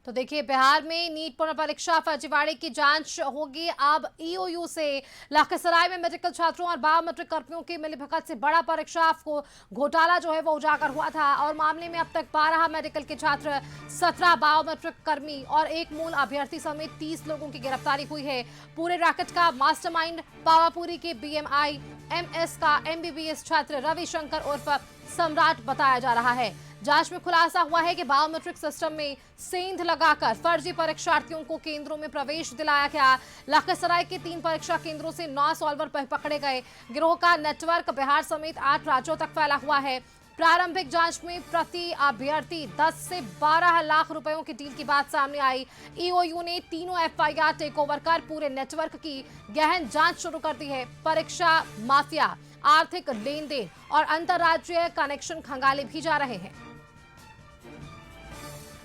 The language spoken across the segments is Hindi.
तो देखिए, बिहार में नीट पुनर्परीक्षा फर्जीवाड़े की जांच होगी। अब ईओयू से लखीसराय में मेडिकल छात्रों और बायोमेट्रिक कर्मियों की मिलीभगत से बड़ा परीक्षा को घोटाला जो है वो उजागर हुआ था और मामले में अब तक 12 मेडिकल के छात्र, 17 बायोमेट्रिक कर्मी और एक मूल अभ्यर्थी समेत 30 लोगों की गिरफ्तारी हुई है। पूरे रैकेट का मास्टरमाइंड पावापुरी के बीएमआई एमएस का एमबीबीएस छात्र रविशंकर उर्फ सम्राट बताया जा रहा है। जांच में खुलासा हुआ है कि बायोमेट्रिक सिस्टम में सेंध लगाकर फर्जी परीक्षार्थियों को केंद्रों में प्रवेश दिलाया गया। लखीसराय के 3 परीक्षा केंद्रों से 9 सॉल्वर पकड़े गए। गिरोह का नेटवर्क बिहार समेत 8 राज्यों तक फैला हुआ है। प्रारंभिक जांच में प्रति अभ्यर्थी 10 से 12 लाख रुपयों की डील की बात सामने आई। ईओयू ने तीनों एफआईआर टेक ओवर कर पूरे नेटवर्क की गहन जांच शुरू कर दी है। परीक्षा माफिया, आर्थिक लेन देन और अंतर्राज्यीय कनेक्शन खंगाले भी जा रहे हैं।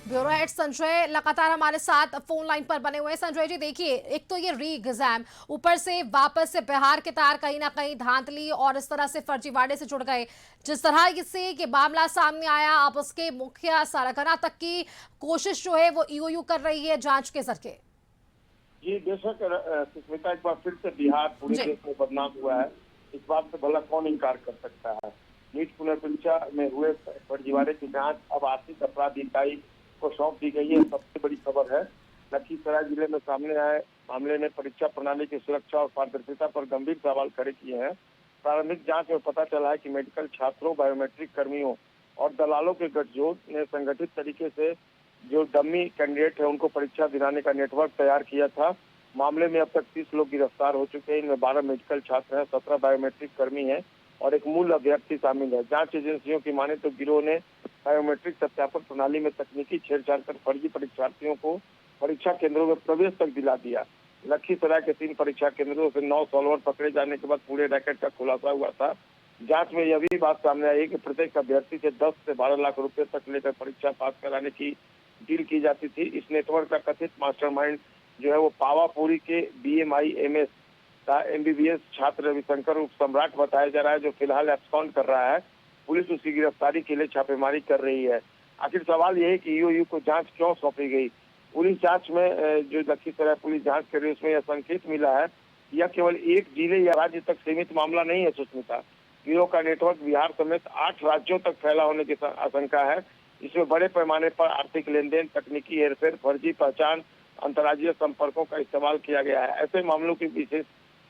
ब्यूरो हेड संजय लगातार हमारे साथ फोन लाइन पर बने हुए हैं। संजय जी, देखिए, एक तो ये री एग्जाम, ऊपर से वापस से बिहार के तार कहीं ना कहीं धांधली और इस तरह से फर्जीवाड़े से जुड़ गए। जिस तरह से ये मामला सामने आया, अब उसके मुख्य सरगना तक की कोशिश जो है वो ईओयू कर रही है जांच के जरिए। जी बेशक सुष्मिता, एक बार फिर से बिहार पूरे देश में बदनाम हुआ है। इस बात से भला कौन इनकार कर सकता है। नीट पुनर्परीक्षा में हुए फर्जीवाड़े की जांच अब आर्थिक अपराध इकाई को सौंप दी गई है। सबसे बड़ी खबर है, लखीसराय जिले में सामने आए मामले ने परीक्षा प्रणाली की सुरक्षा और पारदर्शिता पर गंभीर सवाल खड़े किए हैं। प्रारंभिक जांच में पता चला है कि मेडिकल छात्रों, बायोमेट्रिक कर्मियों और दलालों के गठजोड़ ने संगठित तरीके से जो डमी कैंडिडेट है उनको परीक्षा दिलाने का नेटवर्क तैयार किया था। मामले में अब तक 30 लोग गिरफ्तार हो चुके हैं। इनमें 12 मेडिकल छात्र हैं, 17 बायोमेट्रिक कर्मी हैं और एक मूल अभ्यर्थी शामिल है। जांच एजेंसियों की माने तो गिरोह ने बायोमेट्रिक सत्यापन प्रणाली में तकनीकी छेड़छाड़ कर फर्जी परीक्षार्थियों को परीक्षा केंद्रों में प्रवेश तक दिला दिया। लखीसराय के 3 परीक्षा केंद्रों से 9 सॉल्वर पकड़े जाने के बाद पूरे रैकेट का खुलासा हुआ था। जांच में यह भी बात सामने आई कि प्रत्येक अभ्यर्थी से 10 से 12 लाख रुपए तक लेकर परीक्षा पास कराने की डील की जाती थी। इस नेटवर्क का कथित मास्टरमाइंड जो है वो पावापुरी के बीएमआई एमएस का एमबीबीएस छात्र रविशंकर उर्फ सम्राट बताया जा रहा है, जो फिलहाल एब्सकॉन्ड कर रहा है। पुलिस उसकी गिरफ्तारी के लिए छापेमारी कर रही है। आखिर सवाल यह है कि ईओयू को जांच क्यों सौंपी गई। पुलिस जांच में जो लखीसराय पुलिस जांच कर रही है उसमें यह संकेत मिला है, यह केवल एक जिले या राज्य तक सीमित मामला नहीं है। सुष्मिता, गिरोह का नेटवर्क बिहार समेत 8 राज्यों तक फैला होने की आशंका है। इसमें बड़े पैमाने पर आर्थिक लेन देन, तकनीकी हेरफेर, फर्जी पहचान, अंतर्राज्यीय संपर्कों का इस्तेमाल किया गया है। ऐसे मामलों की विशेष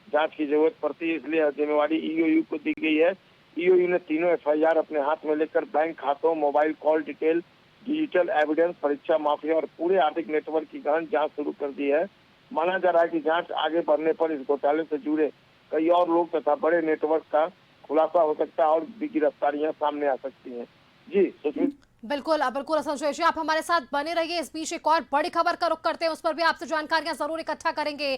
जांच की जरूरत पड़ती है, इसलिए जिम्मेवारी ईओयू को दी गई है। ईओयू ने तीनों एफआईआर अपने हाथ में लेकर बैंक खातों, mobile call detail, digital evidence, परीक्षा माफिया और पूरे आर्थिक नेटवर्क की गहन जांच शुरू कर दी है। माना जा रहा है कि जांच आगे बढ़ने पर इस घोटाले से जुड़े कई और लोग तथा बड़े नेटवर्क का खुलासा हो सकता है और भी गिरफ्तारियां सामने आ सकती हैं। जी सुशील। बिल्कुल बिल्कुल संजय जी, आप हमारे साथ बने रहिए। इस बीच एक और बड़ी खबर का रुख करते हैं, उस पर भी आपसे जानकारियां जरूर इकट्ठा करेंगे।